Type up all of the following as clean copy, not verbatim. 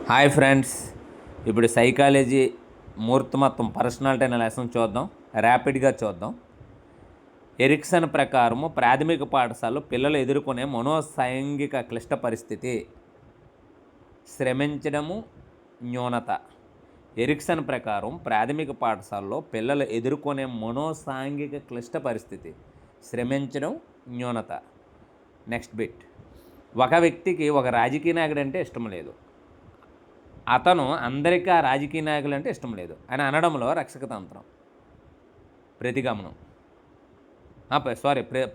Hi friends, ఇప్పుడు psychology మూర్తిమత్వం personality అనే lesson చూద్దాం. ర్యాపిడ్గా చూద్దాం. ఎరిక్సన్ ప్రకారము ప్రాథమిక పాఠశాలలో పిల్లలు ఎదుర్కొనే మనోసాంఘిక క్లిష్ట పరిస్థితి శ్రమించడము న్యూనత. ఎరిక్సన్ ప్రకారం ప్రాథమిక పాఠశాలలో పిల్లలు ఎదుర్కొనే మనోసాంఘిక క్లిష్ట పరిస్థితి శ్రమించడం న్యూనత. Next bit. ఒక వ్యక్తికి ఒక రాజకీయ నాయకుడు అంటే ఇష్టం లేదు. అతను అందరికీ ఆ రాజకీయ నాయకులు అంటే ఇష్టం లేదు అని అనడంలో రక్షకతంత్రం. ప్రతిగమనం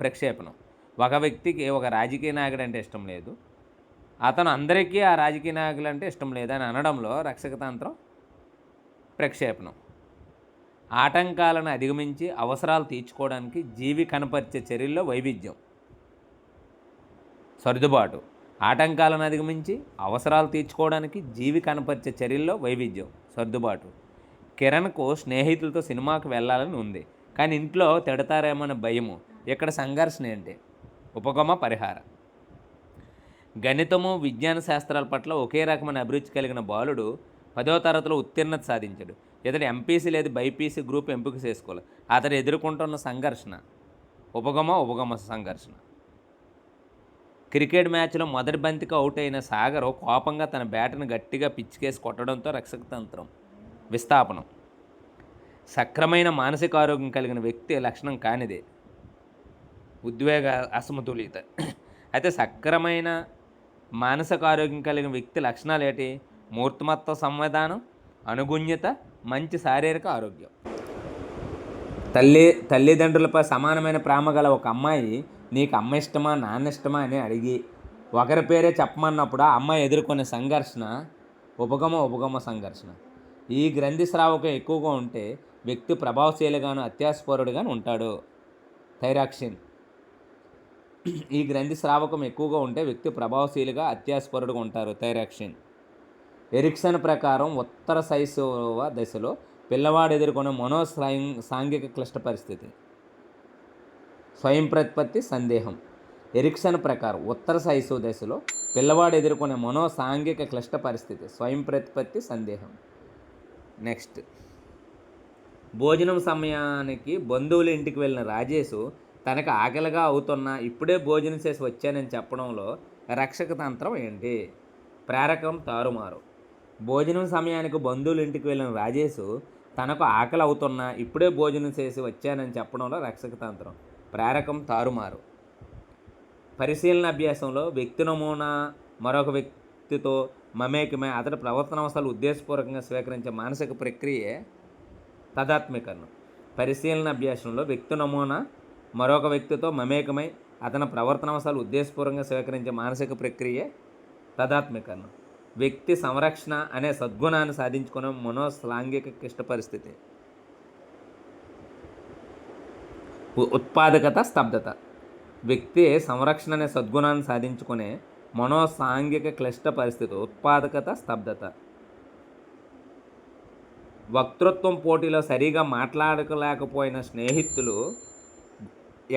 ప్రక్షేపణం. ఒక వ్యక్తికి ఒక రాజకీయ నాయకుడు అంటే ఇష్టం లేదు, అతను అందరికీ ఆ రాజకీయ నాయకులు అంటే ఇష్టం లేదు అని అనడంలో రక్షకతంత్రం. ప్రక్షేపణం. ఆటంకాలను అధిగమించి అవసరాలు తీర్చుకోవడానికి జీవి కనపరిచే చర్యల్లో వైవిధ్యం. సర్దుబాటు. ఆటంకాలను అధిగమించి అవసరాలు తీర్చుకోవడానికి జీవి కనపరిచే చర్యల్లో వైవిధ్యం. సర్దుబాటు. కిరణ్కు స్నేహితులతో సినిమాకి వెళ్ళాలని ఉంది, కానీ ఇంట్లో తిడతారేమో భయము. ఇక్కడ సంఘర్షణ ఏంటి? ఉపగమ పరిహార. గణితము విజ్ఞాన శాస్త్రాల పట్ల ఒకే రకమైన అభిరుచి కలిగిన బాలుడు 10వ తరగతిలో ఉత్తీర్ణత సాధించాడు. ఇతడు ఎంపీసీ లేదా బైపీసీ గ్రూప్ ఎంపిక చేసుకోవాలి. అతడు ఎదుర్కొంటున్న సంఘర్షణ ఉపగమ సంఘర్షణ. క్రికెట్ మ్యాచ్లో మొదటి బంతికి అవుట్ అయిన సాగర్ కోపంగా తన బ్యాట్ను గట్టిగా పిచ్చికేసి కొట్టడంతో రక్షకతంత్రం. విస్థాపనం. సక్రమైన మానసిక ఆరోగ్యం కలిగిన వ్యక్తి లక్షణం కానిదే ఉద్వేగ అసమతుల్యత. అయితే సక్రమైన మానసిక ఆరోగ్యం కలిగిన వ్యక్తి లక్షణాలు ఏంటి? మూర్తిమత్వ సంవిధానం, అనుగుణ్యత, మంచి శారీరక ఆరోగ్యం. తల్లిదండ్రులపై సమానమైన ప్రేమ గల ఒక అమ్మాయి నీకు అమ్మ ఇష్టమా నాన్న ఇష్టమా అని అడిగి ఒకరి పేరే చెప్పమన్నప్పుడు ఆ అమ్మాయి ఎదుర్కొనే సంఘర్షణ ఉపగమ సంఘర్షణ. ఈ గ్రంథి స్రావకం ఎక్కువగా ఉంటే వ్యక్తి ప్రభావశీలిగాను అత్యాసపరుడుగాను ఉంటాడు. థైరాక్సిన్. ఈ గ్రంథి స్రావకం ఎక్కువగా ఉంటే వ్యక్తి ప్రభావశీలిగా అత్యాసపరుడుగా ఉంటారు. థైరాక్సిన్. ఎరిక్సన్ ప్రకారం ఉత్తర శైశవ దశలో పిల్లవాడు ఎదుర్కొనే సాంఘిక క్లిష్ట పరిస్థితి స్వయం ప్రతిపత్తి సందేహం. ఎరిక్సన్ ప్రకారం ఉత్తర శైశవ దశలో పిల్లవాడు ఎదుర్కొనే సాంఘిక క్లిష్ట పరిస్థితి స్వయం ప్రతిపత్తి సందేహం. నెక్స్ట్. భోజనం సమయానికి బంధువుల ఇంటికి వెళ్ళిన రాజేష్ తనకు ఆకలిగా అవుతున్నా ఇప్పుడే భోజనం చేసి వచ్చానని చెప్పడంలో రక్షకతంత్రం ఏంటి? ప్రేరకం తారుమారు. భోజనం సమయానికి బంధువుల ఇంటికి వెళ్ళిన రాజేష్ తనకు ఆకలి అవుతున్నా ఇప్పుడే భోజనం చేసి వచ్చానని చెప్పడంలో రక్షకతంత్రం. ప్రేరకం తారుమారు. పరిశీలన అభ్యాసంలో వ్యక్తి నమూనా మరొక వ్యక్తితో మమేకమై అతడి ప్రవర్తనాంశాలు ఉద్దేశపూర్వకంగా స్వీకరించే మానసిక ప్రక్రియే తదాత్మీకరణం. పరిశీలన అభ్యాసంలో వ్యక్తి నమూనా మరొక వ్యక్తితో మమేకమై అతని ప్రవర్తనాంశాలు ఉద్దేశపూర్వకంగా స్వీకరించే మానసిక ప్రక్రియే తదాత్మీకరణం. వ్యక్తి సంరక్షణ అనే సద్గుణాన్ని సాధించుకునే మనోసాంఘిక క్లిష్ట పరిస్థితి ఉత్పాదకత స్తబ్దత. వ్యక్తి సంరక్షణ అనే సద్గుణాన్ని సాధించుకునే మనోసాంఘిక క్లిష్ట పరిస్థితి ఉత్పాదకత స్తబ్దత. వక్తృత్వం పోటీలో సరిగా మాట్లాడలేకపోయిన స్నేహితులు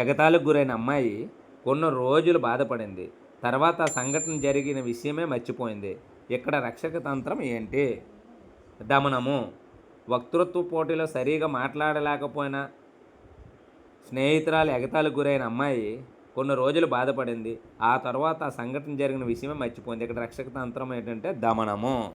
ఎగతాళికి గురైన అమ్మాయి కొన్ని రోజులు బాధపడింది. తర్వాత ఆ సంఘటన జరిగిన విషయమే మర్చిపోయింది. ఇక్కడ రక్షకతంత్రం ఏంటి? దమనము. వక్తృత్వ పోటీలో సరిగా మాట్లాడలేకపోయిన స్నేహితురాలు ఎగతాళికి గురైన అమ్మాయి కొన్ని రోజులు బాధపడింది. ఆ తర్వాత ఆ సంఘటన జరిగిన విషయమే మర్చిపోయింది. ఇక్కడ రక్షకతంత్రం ఏంటంటే దమనము.